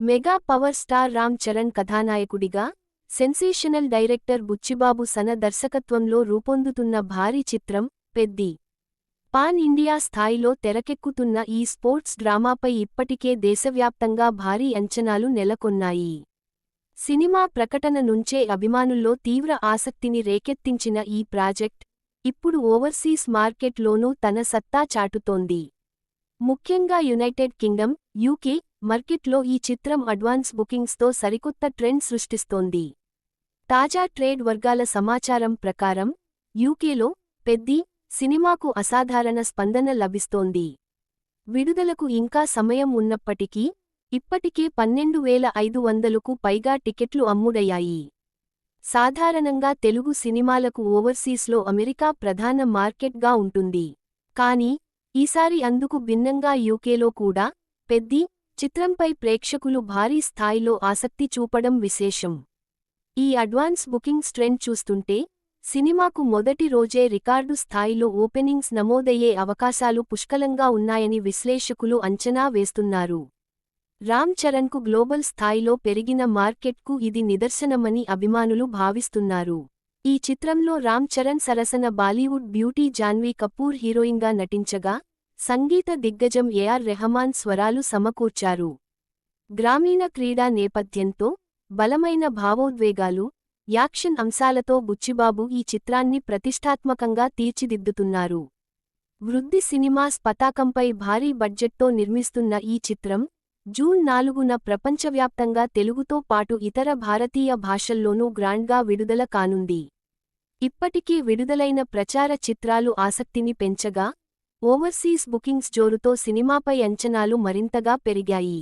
Mega power star Ram Charan కథానాయకుడిగా, sensational director Buchibabu సన దర్శకత్వంలో రూపొందుతున్న భారీ చిత్రం పెద్ది. పాన్ ఇండియా స్థాయిలో తెరకెక్కుతున్న ఈ స్పోర్ట్స్ డ్రామాపై ఇప్పటికే దేశవ్యాప్తంగా భారీ అంచనాలు నెలకొన్నాయి. సినిమా ప్రకటన నుంచే అభిమానుల్లో తీవ్ర ఆసక్తిని రేకెత్తించిన ఈ ప్రాజెక్ట్ ఇప్పుడు ఓవర్సీస్ మార్కెట్లోనూ తన సత్తా చాటుతోంది. ముఖ్యంగా యునైటెడ్ కింగ్డమ్, యూకే మార్కెట్లో ఈ చిత్రం అడ్వాన్స్ బుకింగ్స్తో సరికొత్త ట్రెండ్ సృష్టిస్తోంది. తాజా ట్రేడ్ వర్గాల సమాచారం ప్రకారం యూకేలో పెద్ది సినిమాకు అసాధారణ స్పందన లభిస్తోంది. విడుదలకు ఇంకా సమయం ఉన్నప్పటికీ ఇప్పటికే 12,500కు పైగా టికెట్లు అమ్ముడయ్యాయి. సాధారణంగా తెలుగు సినిమాలకు ఓవర్సీస్లో అమెరికా ప్రధాన మార్కెట్గా ఉంటుంది. కానీ ఈసారి అందుకు భిన్నంగా యూకేలో కూడా పెద్ది చిత్రంపై ప్రేక్షకులు భారీ స్థాయిలో ఆసక్తి చూపడం విశేషం. ఈ అడ్వాన్స్ బుకింగ్స్ ట్రెండ్ చూస్తుంటే సినిమాకు మొదటి రోజే రికార్డు స్థాయిలో ఓపెనింగ్స్ నమోదయ్యే అవకాశాలు పుష్కలంగా ఉన్నాయని విశ్లేషకులు అంచనా వేస్తున్నారు. రామ్ చరణ్కు గ్లోబల్ స్థాయిలో పెరిగిన మార్కెట్కు ఇది నిదర్శనమని అభిమానులు భావిస్తున్నారు. ఈ చిత్రంలో రామ్ చరణ్ సరసన బాలీవుడ్ బ్యూటీ జాన్వీ కపూర్ హీరోయిన్గా నటించగా, సంగీత దిగ్గజం ఏఆర్ రెహమాన్ స్వరాలు సమకూర్చారు. గ్రామీణ క్రీడా నేపథ్యంతో, బలమైన భావోద్వేగాలు, యాక్షన్ అంశాలతో బుచ్చిబాబు ఈ చిత్రాన్ని ప్రతిష్ఠాత్మకంగా తీర్చిదిద్దుతున్నారు. వృద్ధి సినిమాస్ పతాకంపై భారీ బడ్జెట్తో నిర్మిస్తున్న ఈ చిత్రం జూన్ 4న ప్రపంచవ్యాప్తంగా తెలుగుతో పాటు ఇతర భారతీయ భాషల్లోనూ గ్రాండ్గా విడుదల కానుంది. ఇప్పటికే విడుదలైన ప్రచార చిత్రాలు ఆసక్తిని పెంచగా, ఓవర్సీస్ బుకింగ్స్ జోరుతో సినిమాపై అంచనాలు మరింతగా పెరిగాయి.